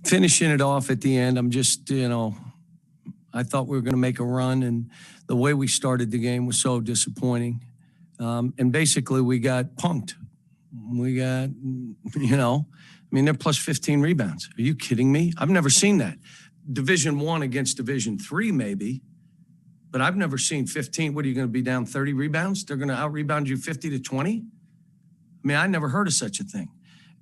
finishing it off at the end, I'm just, I thought we were going to make a run, and the way we started the game was so disappointing. And basically we got punked. We got, they're plus 15 rebounds. Are you kidding me? I've never seen that. Division I against Division III, maybe, but I've never seen 15. What are you going to be down 30 rebounds? They're going to out-rebound you 50 to 20? I mean, I never heard of such a thing.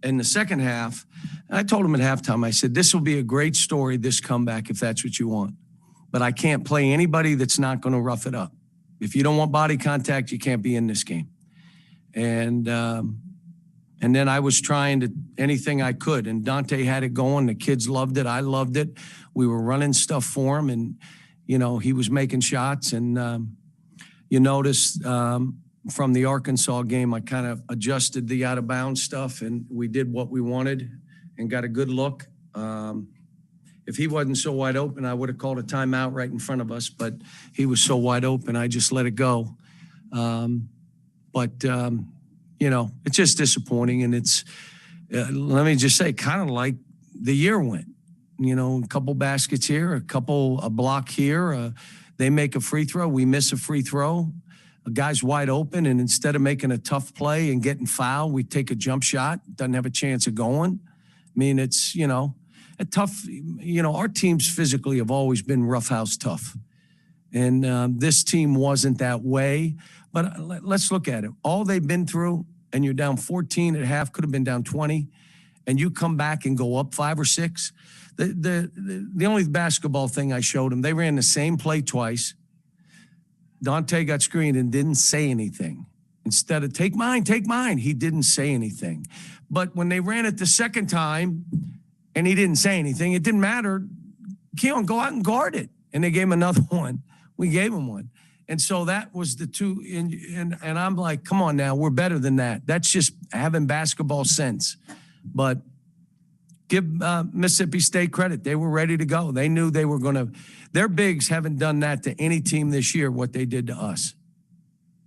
In the second half, I told them at halftime, I said, this will be a great story, this comeback, if that's what you want. But I can't play anybody that's not going to rough it up. If you don't want body contact, you can't be in this game. And then I was trying anything I could. And Dante had it going. The kids loved it. I loved it. We were running stuff for him. And, he was making shots. And you notice from the Arkansas game, I kind of adjusted the out-of-bounds stuff. And we did what we wanted and got a good look. If he wasn't so wide open, I would have called a timeout right in front of us. But he was so wide open, I just let it go. It's just disappointing. And it's, let me just say, kind of like the year went. A couple baskets here, a block here. They make a free throw. We miss a free throw. A guy's wide open, and instead of making a tough play and getting fouled, we take a jump shot. Doesn't have a chance of going. I mean, it's, a tough, our teams physically have always been roughhouse tough. And this team wasn't that way. But let's look at it. All they've been through, and you're down 14 at half, could have been down 20, and you come back and go up 5 or 6. The only basketball thing I showed them, they ran the same play twice. Dante got screened and didn't say anything. Instead of take mine, he didn't say anything. But when they ran it the second time and he didn't say anything, it didn't matter. Keon, go out and guard it. And they gave him another one. We gave him one. And so that was the two. And I'm like, come on now, we're better than that. That's just having basketball sense. But give Mississippi State credit. They were ready to go. They knew they were going to. Their bigs haven't done that to any team this year, what they did to us.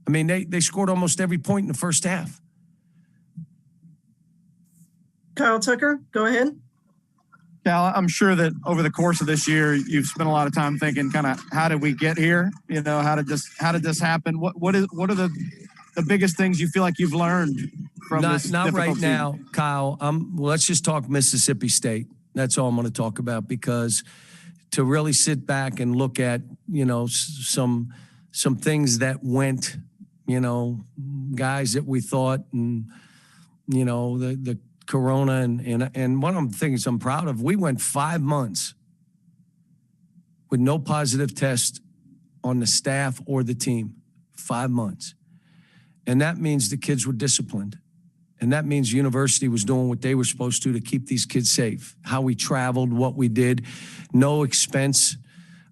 I mean, they scored almost every point in the first half. Kyle Tucker, go ahead. Cal, I'm sure that over the course of this year, you've spent a lot of time thinking, kind of, how did we get here? How did this happen? What are the biggest things you feel like you've learned from this? Not right season? Now, Kyle. Let's just talk Mississippi State. That's all I'm going to talk about, because to really sit back and look at some things that went, guys that we thought, and the Corona, and one of the things I'm proud of, we went 5 months with no positive test on the staff or the team. 5 months. And that means the kids were disciplined. And that means the university was doing what they were supposed to keep these kids safe. How we traveled, what we did. No expense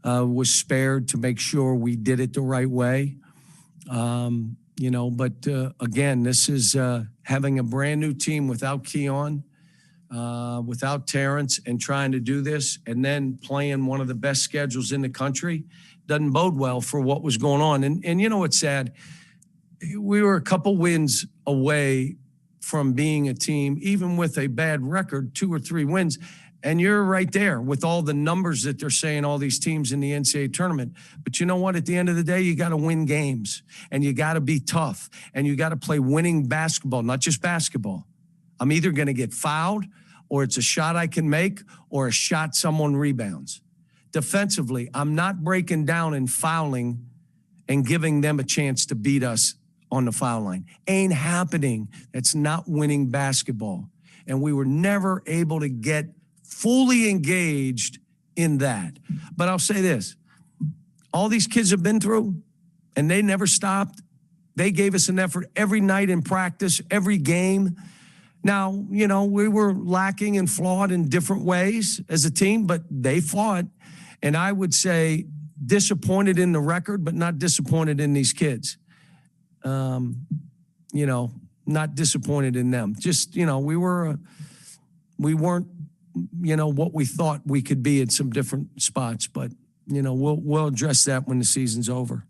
was spared to make sure we did it the right way. But again, this is having a brand new team without Keon, without Terrence, and trying to do this, and then playing one of the best schedules in the country doesn't bode well for what was going on. And what's sad? We were a couple wins away from being a team, even with a bad record, 2 or 3 wins. And you're right there with all the numbers that they're saying, all these teams in the NCAA tournament. But you know what? At the end of the day, you got to win games, and you got to be tough, and you got to play winning basketball, not just basketball. I'm either going to get fouled, or it's a shot I can make, or a shot someone rebounds. Defensively, I'm not breaking down and fouling and giving them a chance to beat us on the foul line. Ain't happening. That's not winning basketball. And we were never able to get fully engaged in that. But I'll say this. All these kids have been through, and they never stopped. They gave us an effort every night in practice, every game. Now, we were lacking and flawed in different ways as a team, but they fought. And I would say disappointed in the record, but not disappointed in these kids. Not disappointed in them. Just, we weren't, what we thought we could be at some different spots, but, we'll address that when the season's over,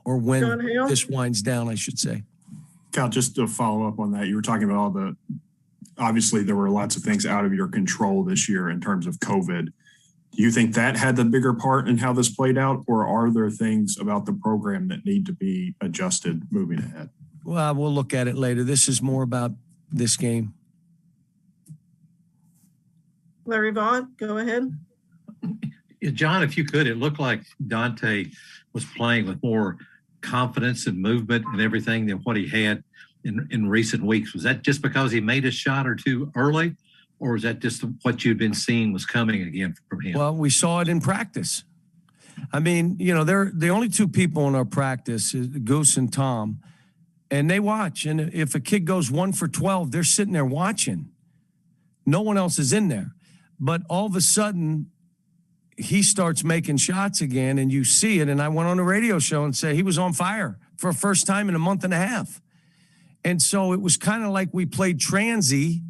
or when this winds down, I should say. Cal, just to follow up on that, you were talking about all the obviously there were lots of things out of your control this year in terms of COVID. Do you think that had the bigger part in how this played out, or are there things about the program that need to be adjusted moving ahead? Well, we'll look at it later. This is more about this game. Larry Vaught, go ahead. John, if you could, it looked like Dante was playing with more confidence and movement and everything than what he had in recent weeks. Was that just because he made a shot or two early, or is that just what you'd been seeing was coming again from him? Well, we saw it in practice. I mean, they're the only two people in our practice, Goose and Tom, and they watch. And if a kid goes 1 for 12, they're sitting there watching. No one else is in there. But all of a sudden, he starts making shots again, and you see it. And I went on a radio show and said he was on fire for a first time in a month and a half. And so it was kind of like we played transy,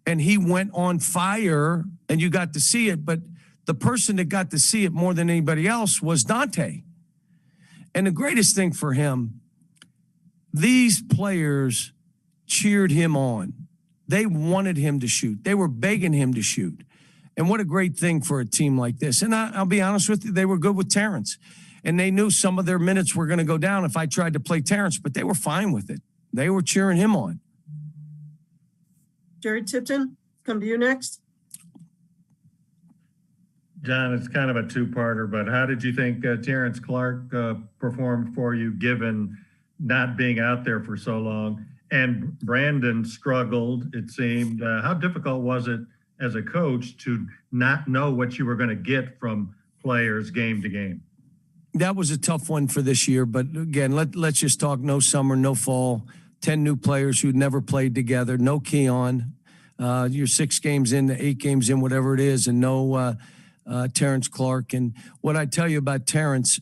and he went on fire, and you got to see it. But the person that got to see it more than anybody else was Dante. And the greatest thing for him, these players cheered him on. They wanted him to shoot. They were begging him to shoot. And what a great thing for a team like this. And I'll be honest with you, they were good with Terrence. And they knew some of their minutes were going to go down if I tried to play Terrence, but they were fine with it. They were cheering him on. Jerry Tipton, come to you next. John, it's kind of a two-parter, but how did you think Terrence Clark performed for you, given not being out there for so long? And Brandon struggled, it seemed. How difficult was it as a coach to not know what you were going to get from players game to game? That was a tough one for this year, but again, let's just talk no summer, no fall, 10 new players who'd never played together, no Keon. You're 6 games in, 8 games in, whatever it is, and no Terrence Clark. And what I tell you about Terrence,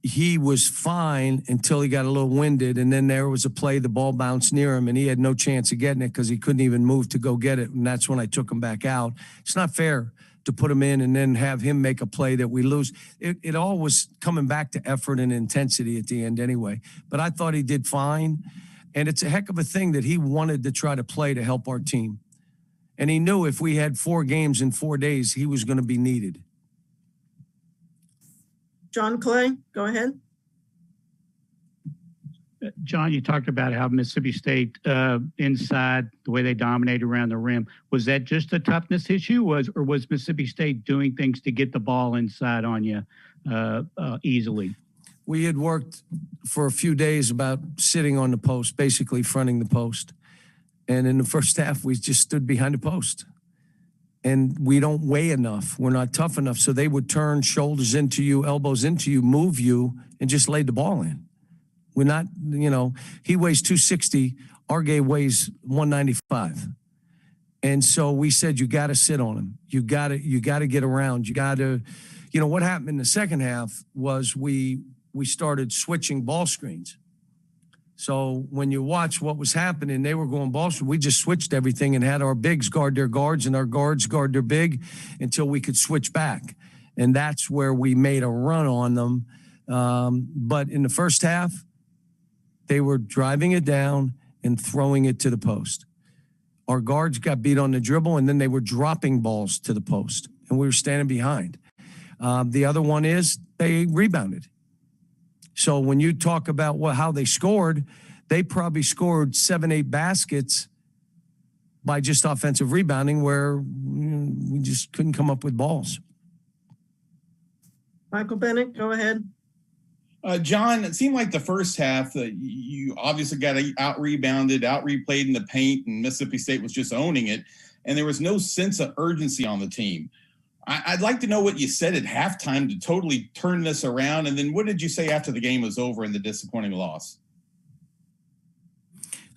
he was fine until he got a little winded, and then there was a play, the ball bounced near him, and he had no chance of getting it because he couldn't even move to go get it, and that's when I took him back out. It's not fair to put him in and then have him make a play that we lose. It all was coming back to effort and intensity at the end anyway. But I thought he did fine, and it's a heck of a thing that he wanted to try to play to help our team. And he knew if we had 4 games in 4 days, he was going to be needed. John Clay, go ahead. John, you talked about how Mississippi State inside, the way they dominated around the rim. Was that just a toughness issue, or was Mississippi State doing things to get the ball inside on you easily? We had worked for a few days about sitting on the post, basically fronting the post. And in the first half, we just stood behind the post. And we don't weigh enough. We're not tough enough. So they would turn shoulders into you, elbows into you, move you, and just lay the ball in. We're not, he weighs 260. Argay weighs 195. And so we said, you got to sit on him. You got to get around. You got to, what happened in the second half was we started switching ball screens. So when you watch what was happening, they were going ball screen. We just switched everything and had our bigs guard their guards and our guards guard their big until we could switch back. And that's where we made a run on them. But in the first half, they were driving it down and throwing it to the post. Our guards got beat on the dribble, and then they were dropping balls to the post, and we were standing behind. The other one is they rebounded. So when you talk about how they scored, they probably scored 7, 8 baskets by just offensive rebounding where we just couldn't come up with balls. Michael Bennett, go ahead. John, it seemed like the first half that you obviously got out-rebounded, out-replayed in the paint, and Mississippi State was just owning it, and there was no sense of urgency on the team. I'd like to know what you said at halftime to totally turn this around, and then what did you say after the game was over and the disappointing loss?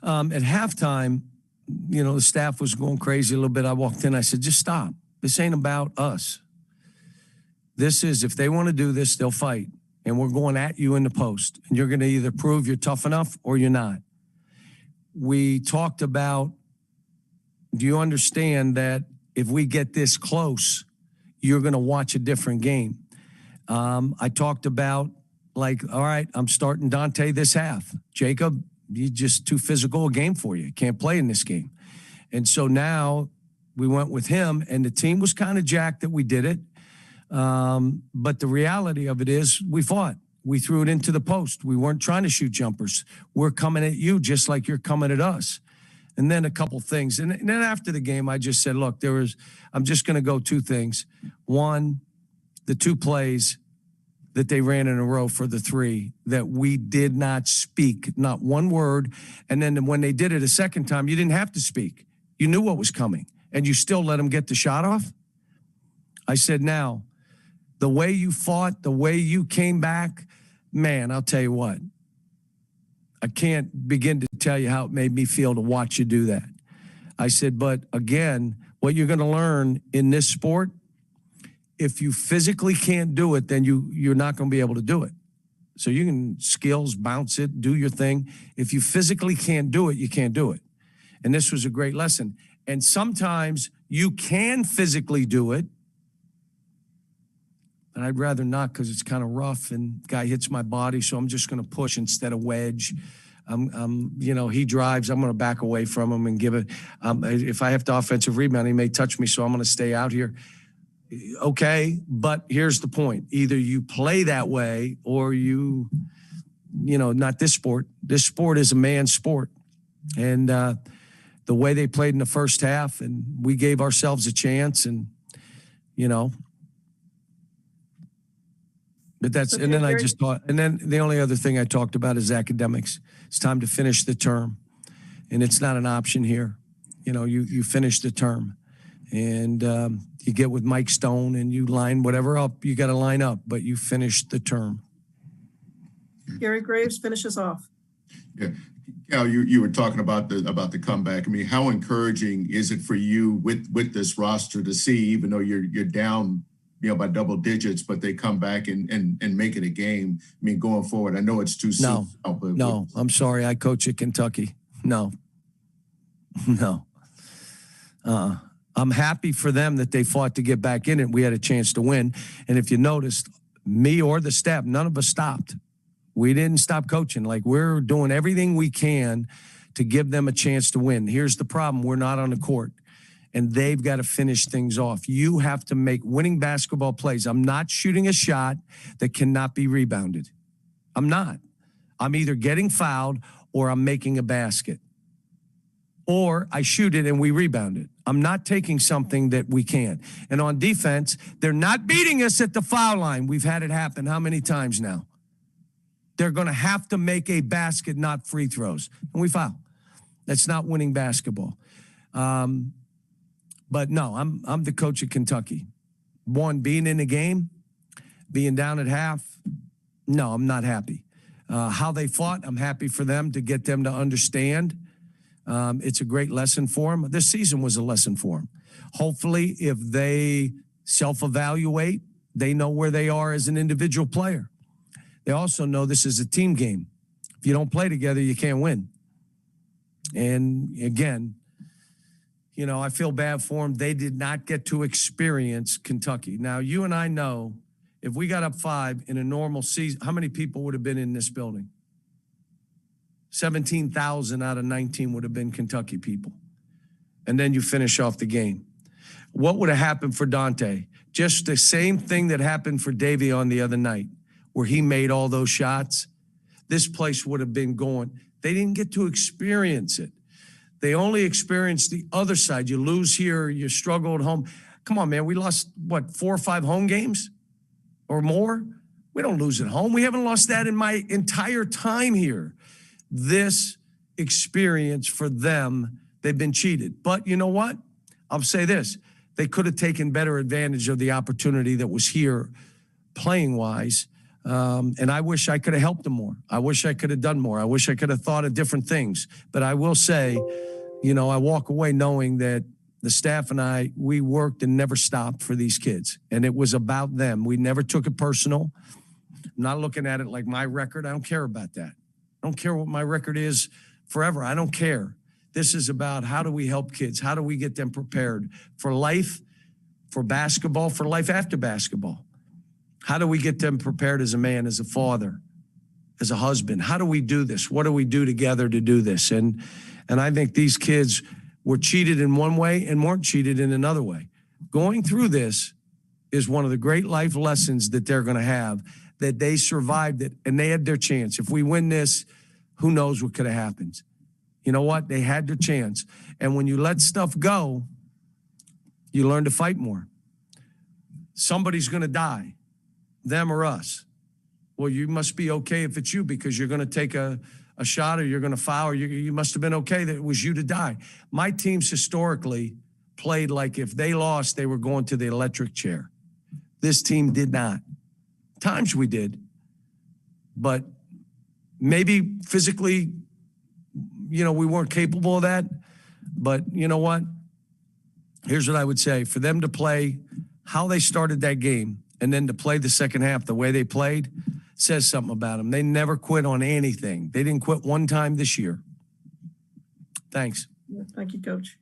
At halftime, the staff was going crazy a little bit. I walked in, I said, just stop. This ain't about us. This is, if they want to do this, they'll fight. And we're going at you in the post. And you're going to either prove you're tough enough or you're not. We talked about, do you understand that if we get this close, you're going to watch a different game? I talked about, all right, I'm starting Dante this half. Jacob, he's just too physical a game for you. Can't play in this game. And so now we went with him, and the team was kind of jacked that we did it. But the reality of it is we fought. We threw it into the post. We weren't trying to shoot jumpers. We're coming at you just like you're coming at us. And then a couple things. And then after the game, I just said, look, I'm just going to go two things. One, the two plays that they ran in a row for the three that we did not speak, not one word. And then when they did it a second time, you didn't have to speak. You knew what was coming, and you still let them get the shot off. I said, now, the way you fought, the way you came back, man, I'll tell you what. I can't begin to tell you how it made me feel to watch you do that. I said, but again, what you're going to learn in this sport, if you physically can't do it, then you're not going to be able to do it. So you can skills, bounce it, do your thing. If you physically can't do it, you can't do it. And this was a great lesson. And sometimes you can physically do it, and I'd rather not because it's kind of rough and guy hits my body, so I'm just going to push instead of wedge. He drives. I'm going to back away from him and give it. If I have to offensive rebound, he may touch me, so I'm going to stay out here. Okay, but here's the point. Either you play that way or not this sport. This sport is a man's sport. And the way they played in the first half, and we gave ourselves a chance, and, but that's, and then I just thought, and then the only other thing I talked about is academics. It's time to finish the term, and it's not an option here. You finish the term, and you get with Mike Stone and you line whatever up you got to line up, but you finish the term. Gary Graves finishes off. Yeah. Cal, you were talking about the comeback. I mean, how encouraging is it for you with this roster to see, even though you're down, by double digits, but they come back and make it a game? I mean, going forward, I know it's too soon. No, I'm sorry. I coach at Kentucky. No. I'm happy for them that they fought to get back in it. We had a chance to win. And if you noticed, me or the staff, none of us stopped. We didn't stop coaching. Like, we're doing everything we can to give them a chance to win. Here's the problem. We're not on the court, and they've got to finish things off. You have to make winning basketball plays. I'm not shooting a shot that cannot be rebounded. I'm not. I'm either getting fouled or I'm making a basket. Or I shoot it and we rebound it. I'm not taking something that we can't. And on defense, they're not beating us at the foul line. We've had it happen how many times now? They're going to have to make a basket, not free throws. And we foul. That's not winning basketball. But no, I'm the coach of Kentucky. One, being in the game, being down at half, no, I'm not happy. How they fought, I'm happy for them to get them to understand. It's a great lesson for them. This season was a lesson for them. Hopefully, if they self-evaluate, they know where they are as an individual player. They also know this is a team game. If you don't play together, you can't win. And again, I feel bad for them. They did not get to experience Kentucky. Now, you and I know if we got up 5 in a normal season, how many people would have been in this building? 17,000 out of 19 would have been Kentucky people. And then you finish off the game. What would have happened for Dante? Just the same thing that happened for Davion the other night, where he made all those shots. This place would have been going. They didn't get to experience it. They only experienced the other side. You lose here, you struggle at home. Come on, man. We lost, 4 or 5 home games or more? We don't lose at home. We haven't lost that in my entire time here. This experience for them, they've been cheated. But you know what? I'll say this. They could have taken better advantage of the opportunity that was here playing-wise. And I wish I could have helped them more. I wish I could have done more. I wish I could have thought of different things. But I will say, I walk away knowing that the staff and I, we worked and never stopped for these kids. And it was about them. We never took it personal. I'm not looking at it like my record. I don't care about that. I don't care what my record is forever. I don't care. This is about how do we help kids? How do we get them prepared for life, for basketball, for life after basketball? How do we get them prepared as a man, as a father, as a husband? How do we do this? What do we do together to do this? And I think these kids were cheated in one way and weren't cheated in another way. Going through this is one of the great life lessons that they're going to have, that they survived it and they had their chance. If we win this, who knows what could have happened. You know what? They had their chance. And when you let stuff go, you learn to fight more. Somebody's going to die, them or us. Well, you must be okay if it's you, because you're going to take a shot or you're going to foul, or you must have been okay that it was you to die. My teams historically played like if they lost, they were going to the electric chair. This team did not. Times we did, but maybe physically, we weren't capable of that. But you know what? Here's what I would say. For them to play how they started that game and then to play the second half the way they played says something about them. They never quit on anything. They didn't quit one time this year. Thanks. Thank you, Coach.